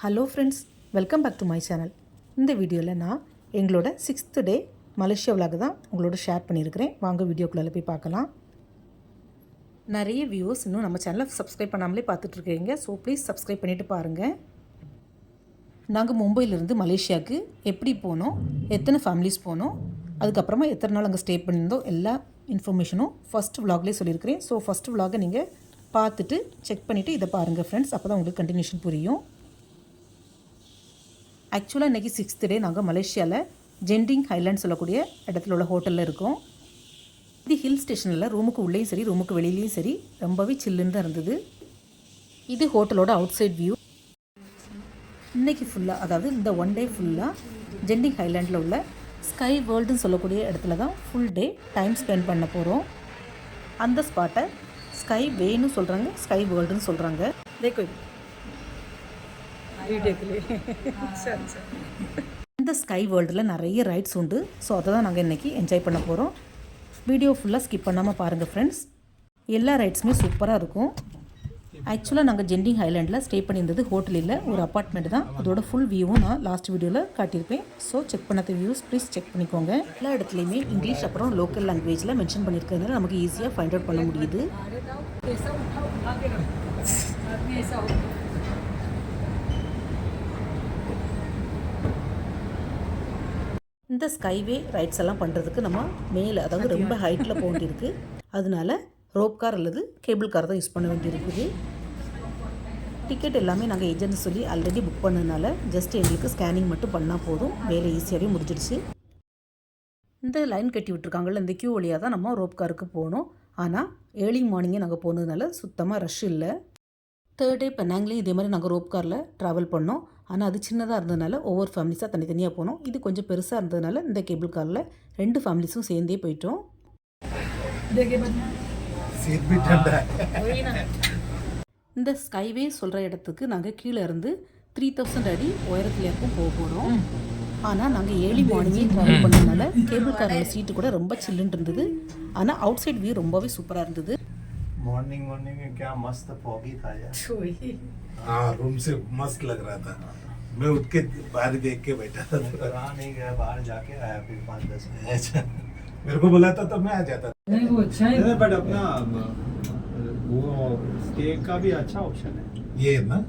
Hello friends, welcome back to my channel. இந்த வீடியோவில் நான் எங்களோட 6th டே மலேசியா விலாக் தான் உங்களோட ஷேர் பண்ணியிருக்கிறேன். வாங்க வீடியோக்குள்ளே போய் பார்க்கலாம். நிறைய வியூவர்ஸ் இன்னும் நம்ம சேனலை சப்ஸ்கிரைப் பண்ணாமலே பார்த்துட்ருக்கீங்க. ஸோ ப்ளீஸ் சப்ஸ்கிரைப் பண்ணிவிட்டு பாருங்கள். நாங்கள் மும்பையிலேருந்து மலேசியாவுக்கு எப்படி போனோம், எத்தனை ஃபேமிலிஸ் போனோம், அதுக்கப்புறமா எத்தனை நாள் அங்கே ஸ்டே பண்ணியிருந்தோம், எல்லா இன்ஃபர்மேஷனும் ஃபஸ்ட் விலாக்லேயே சொல்லியிருக்கிறேன். ஸோ ஃபஸ்ட் விலாகை நீங்கள் பார்த்துட்டு செக் பண்ணிவிட்டு இதை பாருங்கள் ஃப்ரெண்ட்ஸ். அப்போ தான் உங்களுக்கு கண்டினியூஷன் புரியும். ஆக்சுவலாக இன்றைக்கி 6th டே நாங்கள் மலேசியாவில் ஜெண்டிங் ஹைலாண்ட் சொல்லக்கூடிய இடத்துல உள்ள ஹோட்டலில் இருக்கோம். இது ஹில் ஸ்டேஷனில் ரூமுக்கு உள்ளேயும் சரி ரூமுக்கு வெளியிலையும் சரி ரொம்பவே சில்லுன்னு தான் இருந்தது. இது ஹோட்டலோட அவுட் சைட் வியூ. இன்றைக்கி ஃபுல்லாக, அதாவது இந்த ஒன் டே ஃபுல்லாக ஜெண்டிங் ஹைலாண்டில் உள்ள ஸ்கை வேர்ல்டுன்னு சொல்லக்கூடிய இடத்துல தான் ஃபுல் டே டைம் ஸ்பெண்ட் பண்ண போகிறோம். அந்த ஸ்பாட்டை ஸ்கை வேன்னு சொல்கிறாங்க, ஸ்கை வேர்ல்டுன்னு சொல்கிறாங்க. இந்த ஸ்கை வேர்ல்டில் நிறைய ரைட்ஸ் உண்டு. ஸோ அதை தான் நாங்கள் இன்றைக்கி என்ஜாய் பண்ண போகிறோம். வீடியோ ஃபுல்லாக ஸ்கிப் பண்ணாமல் பாருங்கள் ஃப்ரெண்ட்ஸ். எல்லா ரைட்ஸுமே சூப்பராக இருக்கும். ஆக்சுவலாக நாங்கள் ஜெண்டிங் ஹைலாண்டில் ஸ்டே பண்ணியிருந்தது ஹோட்டல் இல்லை, ஒரு அப்பார்ட்மெண்ட் தான். அதோட ஃபுல் வியூவும் நான் லாஸ்ட் வீடியோவில் காட்டியிருப்பேன். ஸோ செக் பண்ணாத வியூஸ் ப்ளீஸ் செக் பண்ணிக்கோங்க. எல்லா இடத்துலையுமே இங்கிலீஷ் அப்புறம் லோக்கல் லாங்குவேஜில் மென்ஷன் பண்ணியிருக்கிறதுனால நமக்கு ஈஸியாக ஃபைண்ட் அவுட் பண்ண முடியுது. இந்த ஸ்கைவே ரைட்ஸ் எல்லாம் பண்ணுறதுக்கு நம்ம மேலே, அதாவது ரொம்ப ஹைட்டில் போக வேண்டியிருக்கு. அதனால ரோப் கார் அல்லது கேபிள் கார் தான் யூஸ் பண்ண வேண்டியிருக்குது. டிக்கெட் எல்லாமே நாங்கள் ஏஜென்ட் சொல்லி ஆல்ரெடி புக் பண்ணதுனால ஜஸ்ட் எங்களுக்கு ஸ்கேனிங் மட்டும் பண்ணால் போதும், வேலை ஈஸியாகவே முடிஞ்சிடுச்சு. இந்த லைன் கட்டி விட்டுருக்காங்கள்ல, இந்த கியூ வழியாக தான் நம்ம ரோப் காருக்கு போகணும். ஆனால் ஏர்லி மார்னிங்கே நாங்கள் போனதுனால சுத்தமாக ரஷ் இல்லை. 3rd டே பெனாங்லேயும் இதே மாதிரி நாங்கள் ரோப் காரில் ட்ராவல் பண்ணோம். ஆனால் அது சின்னதாக இருந்ததுனால ஒவ்வொரு ஃபேமிலிஸாக தனித்தனியாக போனோம். இது கொஞ்சம் பெருசாக இருந்ததுனால இந்த கேபிள் காரில் 2 ஃபேமிலிஸும் சேர்ந்தே போயிட்டோம். இந்த ஸ்கைவே சொல்கிற இடத்துக்கு நாங்கள் கீழே இருந்து 3000 அடி உயரத்துல இருக்கும் போக போகிறோம். ஆனால் நாங்கள் ஏர்லி மார்னிங்கே ட்ராவல் பண்ணதுனால கேபிள் காரோட சீட்டு கூட ரொம்ப சில்லுன்னு இருந்தது. ஆனால் அவுட் சைட் வியூ ரொம்பவே சூப்பராக இருந்தது. मॉर्निंग में क्या मस्त फॉगी था यार। हाँ, रूम से मस्त लग रहा था। मैं उठ के बाहर देख के बैठा था। कहाँ नहीं गया, बाहर जाके आया फिर 5-10 मिनट। अच्छा, मेरे को बुलाता तो मैं आ जाता। नहीं वो अच्छा है, बट अपना वो स्टे का भी अच्छा ऑप्शन है। ये ना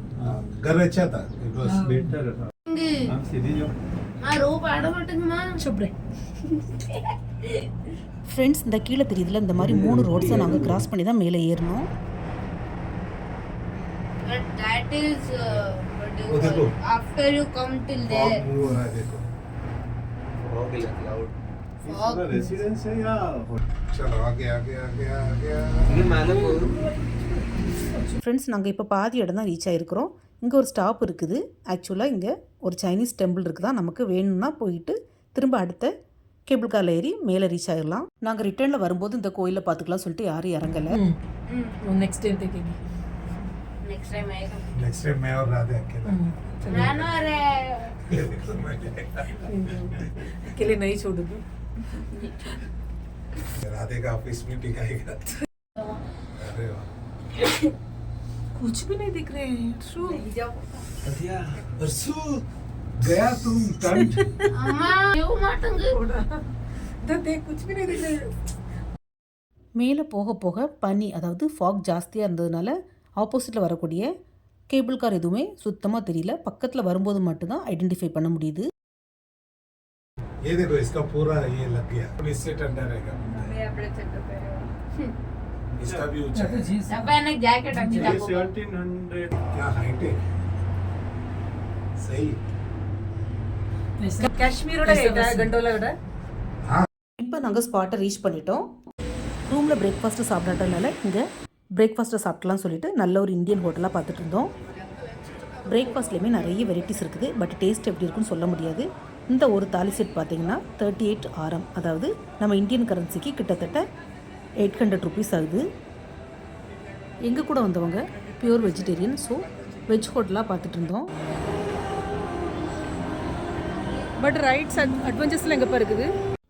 घर अच्छा था, बस बेटर था। हम सीधी जो ஃப்ரெண்ட்ஸ், இந்த கீழே தெரியுதுல, இந்த மாதிரி 3 ரோட்ஸை நாங்கள் கிராஸ் பண்ணி தான் மேலே ஏறணும். देखो after you come till fog there move हो रहा है, देखो फॉग या क्लाउड इसका रेसिडेंस है या चलो आगे आगे आगे आगे। ஃப்ரெண்ட்ஸ், நாங்கள் இப்போ பாதி இடம் தான் ரீச் ஆகிருக்கிறோம். இங்கே ஒரு ஸ்டாப் இருக்குது. ஆக்சுவலாக இங்கே ஒரு சைனீஸ் டெம்பிள் இருக்குதா, நமக்கு வேணும்னா போயிட்டு திரும்ப அடுத்த கேபிள் காரில் ஏறி மேலே ரீச் ஆகிடலாம். நாங்கள் ரிட்டர்னில் வரும்போது இந்த கோயிலில் பார்த்துக்கலாம் சொல்லிட்டு யாரும் இறங்கலை. नेक्स्ट टाइम देखेंगे। next time आएगा नेक्स्ट टाइम मैं और राधे अकेला नानो रे अकेले नहीं छोड़ दो। राधे का ऑफिस मीटिंग आएगा। अरे वाह, कुछ भी नहीं दिख रहे हैं। शू परसों गया तुम टंट। अम्मा क्यों माटेंगे इधर देख, कुछ भी नहीं दिख रहे हैं। மேலே போக போக பனி, அதாவது ஃபாக் ஜாஸ்தியாக இருந்ததுனால ஆப்போசிட்டில் வரக்கூடிய கேபிள் கார் எதுவுமே சுத்தமாக தெரியல. பக்கத்தில் வரும்போது மட்டும்தான் ஐடென்டிஃபை பண்ண முடியுது. ये देखो, इसका पूरा ये लग गया, इससे ठंडा रहेगा। मैं अपने चक्कर पे इसका भी ऊंचा है। अब मैंने जैकेट अच्छी ये डालो 1700 क्या हाइट है, सही। காஷ்மீரோட கண்டோலோட இப்போ நாங்கள் ஸ்பாட்டை ரீச் பண்ணிட்டோம். ரூமில் பிரேக்ஃபாஸ்ட்டு சாப்பிடாதனால இங்கே பிரேக்ஃபாஸ்ட்டை சாப்பிட்லாம் சொல்லிட்டு நல்ல ஒரு இந்தியன் ஹோட்டலாக பார்த்துட்டு இருந்தோம். பிரேக்ஃபாஸ்ட்லேயுமே நிறைய வெரைட்டிஸ் இருக்குது. பட் டேஸ்ட் எப்படி இருக்குன்னு சொல்ல முடியாது. இந்த ஒரு தாலி செட் பார்த்தீங்கன்னா 38 RM, அதாவது நம்ம இந்தியன் கரன்சிக்கு கிட்டத்தட்ட 800 rupees ஆகுது. எங்கள் கூட வந்தவங்க பியூர் வெஜிடேரியன், ஸோ வெஜ் ஹோட்டலாக பார்த்துட்டு இருந்தோம். பட் ரைட்ஸ் அட்வென்ச்சர்ஸ்ல எங்கப்பா இருக்குது?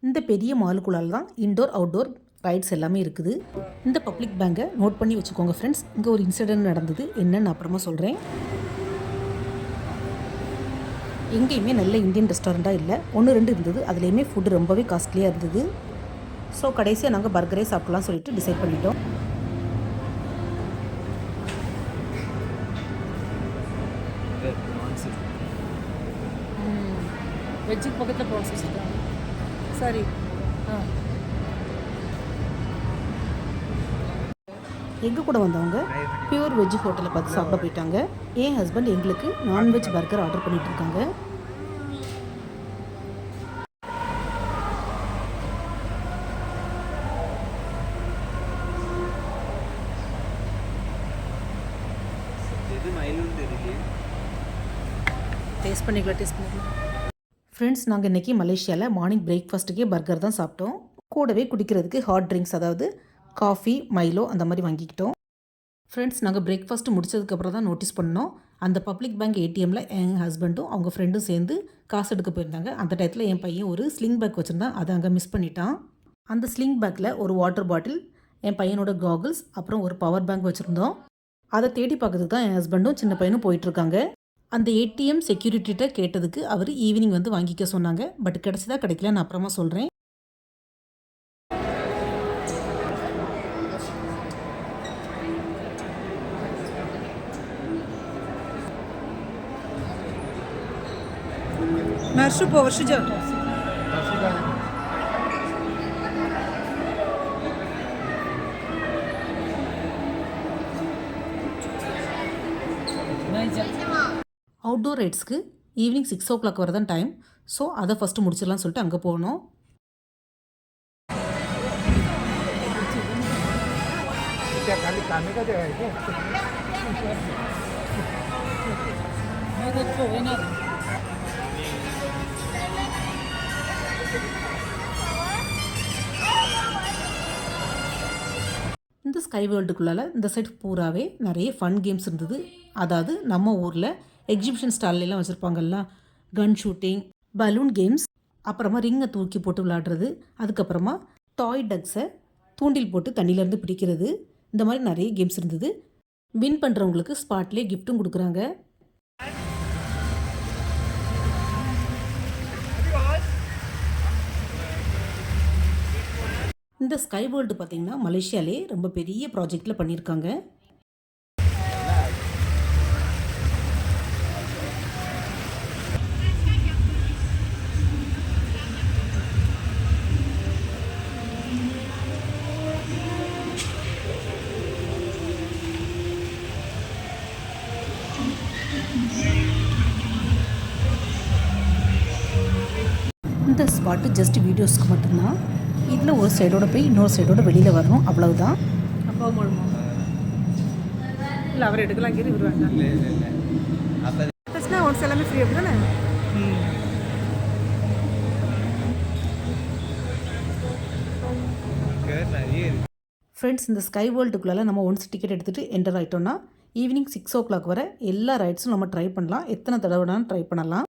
இந்த பெரிய மாலுக்குள்ளால் தான் இன்டோர் அவுட்டோர் ரைட்ஸ் எல்லாமே இருக்குது. இந்த பப்ளிக் பேங்கை நோட் பண்ணி வச்சுக்கோங்க ஃப்ரெண்ட்ஸ். இங்கே ஒரு இன்சிடென்ட் நடந்தது, என்னன்னு அப்புறமா சொல்கிறேன். எங்கேயுமே நல்ல இந்தியன் ரெஸ்டாரண்ட்டாக இல்லை, 1-2 இருந்தது. அதுலேயுமே ஃபுட்டு ரொம்பவே காஸ்ட்லியாக இருந்தது. ஸோ கடைசியாக நாங்கள் பர்கரே சாப்பிட்லான்னு சொல்லிட்டு டிசைட் பண்ணிட்டோம். வெஜ்ஜுக்கு பக்கத்தில் ப்ரான்ஸ் வச்சுருக்காங்க. சரி. எங்கள் கூட வந்தவங்க பியூர் வெஜ் ஹோட்டலில் பார்த்து சாப்பிட போயிட்டாங்க. என் ஹஸ்பண்ட் எங்களுக்கு நான்வெஜ் பர்கர் ஆர்டர் பண்ணிட்டு இருக்காங்க. டேஸ்ட் பண்ணிக்கலாம். ஃப்ரெண்ட்ஸ், நாங்கள் இன்றைக்கி மலேசியாவில் மார்னிங் பிரேக்ஃபாஸ்ட்டுக்கே பர்கர் தான் சாப்பிட்டோம். கூடவே குடிக்கிறதுக்கு ஹாட் ட்ரிங்க்ஸ், அதாவது காஃபி, மைலோ அந்த மாதிரி வாங்கிக்கிட்டோம். ஃப்ரெண்ட்ஸ், நாங்கள் பிரேக்ஃபாஸ்ட்டு முடிச்சதுக்கப்புறம் தான் நோட்டீஸ் பண்ணோம், அந்த பப்ளிக் பேங்க் ஏடிஎம்மில் என் ஹஸ்பண்டும் அவங்க ஃப்ரெண்டும் சேர்ந்து காசு எடுக்க போயிருந்தாங்க. அந்த டயத்தில் என் பையன் ஒரு ஸ்லிங் பேக் வச்சுருந்தான், அதை அங்கே மிஸ் பண்ணிட்டான். அந்த ஸ்லிங் பேக்கில் ஒரு வாட்டர் பாட்டில், என் பையனோட காகுல்ஸ், அப்புறம் ஒரு பவர் பேங்க் வச்சுருந்தோம். அதை தேடி பார்க்கறதுக்கு தான் என் ஹஸ்பண்டும் சின்ன பையனும் போயிட்டுருக்காங்க. அந்த ஏடிஎம் செக்யூரிட்டிகிட்ட கேட்டதுக்கு அவர் ஈவினிங் வந்து வாங்கிக்க சொன்னாங்க. பட் கிடச்சதா கிடைக்கல, நான் அப்புறமா சொல்கிறேன். Mersu po, Varshija. அவுட்டோர் ரைட்ஸ்க்கு ஈவினிங் 6 o'clock வரை தான் டைம். ஸோ அதை ஃபஸ்ட்டு முடிச்சிடலாம்னு சொல்லிட்டு அங்கே போனோம். இந்த ஸ்கை வேர்ல்டுக்குள்ளால் இந்த சைட் பூராவே நிறைய ஃபன் கேம்ஸ் இருந்தது. அதாவது நம்ம ஊரில் எக்ஸிபிஷன் ஸ்டால்லாம் வச்சுருப்பாங்கல்ல, கன் ஷூட்டிங், பலூன் கேம்ஸ், அப்புறமா ரிங்கை தூக்கி போட்டு விளாடுறது, அதுக்கப்புறமா டாய் டக்ஸை தூண்டில் போட்டு தண்ணியிலேருந்து பிடிக்கிறது, இந்த மாதிரி நிறைய கேம்ஸ் இருந்தது. வின் பண்ணுறவங்களுக்கு ஸ்பாட்லேயே கிஃப்ட்டும் கொடுக்குறாங்க. இந்த ஸ்கை வேர்ல்டு பார்த்திங்கன்னா மலேசியாலே ரொம்ப பெரிய ப்ராஜெக்டில் பண்ணியிருக்காங்க. இந்த ஸ்பாட்டு ஜஸ்ட் வீடியோஸ்க்கு மட்டும்தான். இதில் ஒரு சைடோட போய் இன்னொரு சைடோட வெளியில் வரணும், அவ்வளவுதான். அப்பா மூலமா இல்லை அவர் எடுக்கலாம், இங்கே இவர் வேண்டாம். பிரச்சனை ஒன்ஸ் எல்லாமே ஃப்ரீ அப்படி தானே. ஃப்ரெண்ட்ஸ், இந்த ஸ்கை வேர்ல்டுக்குள்ளே நம்ம ஒன்ஸ் டிக்கெட் எடுத்துகிட்டு என்டர் ஆகிட்டோன்னா ஈவினிங் 6 o'clock வரை எல்லா ரைட்ஸும் நம்ம ட்ரை பண்ணலாம். எத்தனை தடவைனாலும் ட்ரை பண்ணலாம்.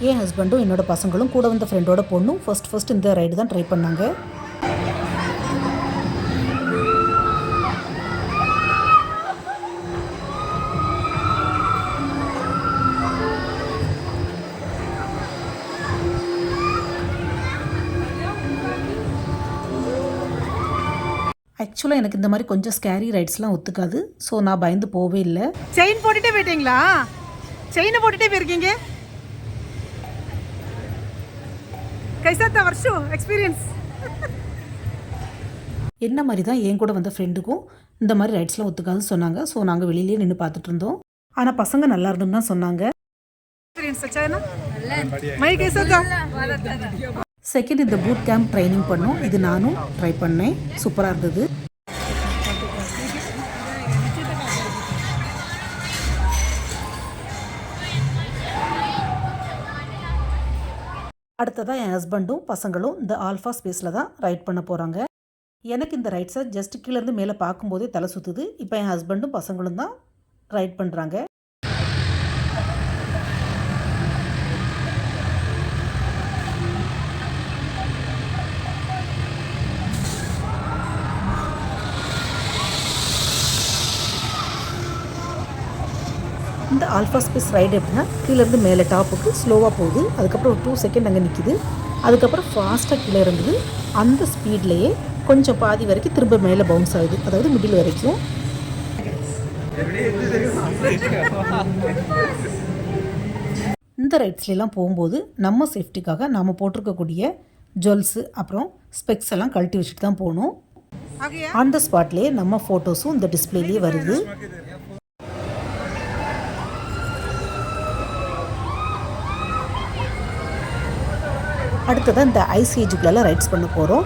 என் ஹஸ்பண்டும் என்னோட பசங்களும் கூட வந்த ஃப்ரெண்டோட பொண்ணும் ஃபர்ஸ்ட் இந்த ரைடு தான் ட்ரை பண்ணாங்க. ஆக்சுவலாக எனக்கு இந்த மாதிரி கொஞ்சம் ஸ்கேரி ரைட்ஸ்லாம் ஒத்துக்காது. ஸோ நான் பயந்து போவே இல்லை. செயின் போட்டுட்டே போயிட்டீங்களா? செயினை போட்டுட்டே போயிருக்கீங்க. கைசாத்தா வருஷம் எக்ஸ்பீரியன்ஸ். என்ன மாதிரி தான் என் கூட வந்த ஃப்ரெண்டுக்கும் இந்த மாதிரி ரைட்ஸ்லாம் ஒத்துக்காதுன்னு சொன்னாங்க. ஸோ நாங்கள் வெளியிலேயே நின்று பார்த்துட்டு இருந்தோம். ஆனால் பசங்க நல்லா இருந்துன்னு தான் சொன்னாங்க. செகண்ட் இந்த பூட் கேம்ப் ட்ரைனிங் பண்ணோம். இது நானும் ட்ரை பண்ணேன், சூப்பராக இருந்தது. அடுத்ததாக என் ஹஸ்பண்டும் பசங்களும் இந்த ஆல்ஃபா ஸ்பேஸில் தான் ரைட் பண்ண போகிறாங்க. எனக்கு இந்த ரைட்ஸை ஜஸ்ட் கீழேருந்து மேலே பார்க்கும்போதே தலை சுற்றுது. இப்போ என் ஹஸ்பண்டும் பசங்களும் தான் ரைட் பண்ணுறாங்க. இந்த ஆல்ஃபா ஸ்பேஸ் ரைடு எப்படின்னா கீழேருந்து மேலே டாப்புக்கு ஸ்லோவாக போகுது, அதுக்கப்புறம் ஒரு 2 செகண்ட் அங்கே நிற்கிது, அதுக்கப்புறம் ஃபாஸ்ட்டாக கீழே இறங்குது. அந்த ஸ்பீட்லேயே கொஞ்சம் பாதி வரைக்கும் திரும்ப மேலே பவுன்ஸ் ஆகுது, அதாவது மிடில் வரைக்கும். இந்த ரைட்ஸ்லாம் போகும்போது நம்ம சேஃப்டிக்காக நாம் போட்டிருக்கக்கூடிய ஜுவல்ஸு அப்புறம் ஸ்பெக்ஸ் எல்லாம் கழட்டி வச்சுட்டு தான் போகணும். ஆன் த ஸ்பாட்லேயே நம்ம ஃபோட்டோஸும் இந்த டிஸ்பிளேலேயே வருது. அடுத்ததான் இந்த ஐஸ் ஏஜுக்குள்ளெல்லாம் ரைட்ஸ் பண்ண போகிறோம்.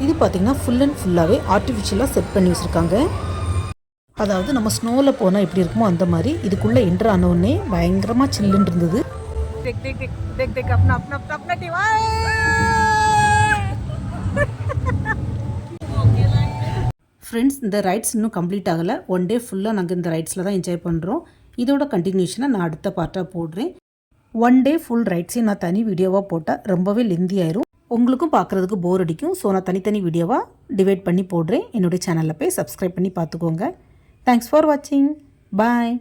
இது பார்த்திங்கன்னா ஃபுல் அண்ட் ஃபுல்லாகவே ஆர்டிஃபிஷியலாக செட் பண்ணி வச்சுருக்காங்க. அதாவது நம்ம ஸ்னோவில் போனால் எப்படி இருக்குமோ அந்த மாதிரி இதுக்குள்ளே என்ட்ரு ஆனோடனே பயங்கரமாக சில்லுன்னு இருந்தது. ஃப்ரெண்ட்ஸ், இந்த ரைட்ஸ் இன்னும் கம்ப்ளீட் ஆகலை. 1 டே ஃபுல்லாக நாங்கள் இந்த ரைட்ஸில் தான் என்ஜாய் பண்ணுறோம். இதோட கண்டினியூஷனை நான் அடுத்த பார்ட்டாக போடுறேன். 1 டே ஃபுல் ரைட்ஸையும் நான் தனி வீடியோவாக போட்டால் ரொம்பவே லெந்தி ஆயிரும், உங்களுக்கும் பார்க்குறதுக்கு போர் அடிக்கும். ஸோ நான் தனித்தனி வீடியோவாக டிவைட் பண்ணி போடுறேன். என்னுடைய சேனலில் போய் சப்ஸ்கிரைப் பண்ணி பார்த்துக்கோங்க. தேங்க்ஸ் ஃபார் வாட்சிங். பாய்.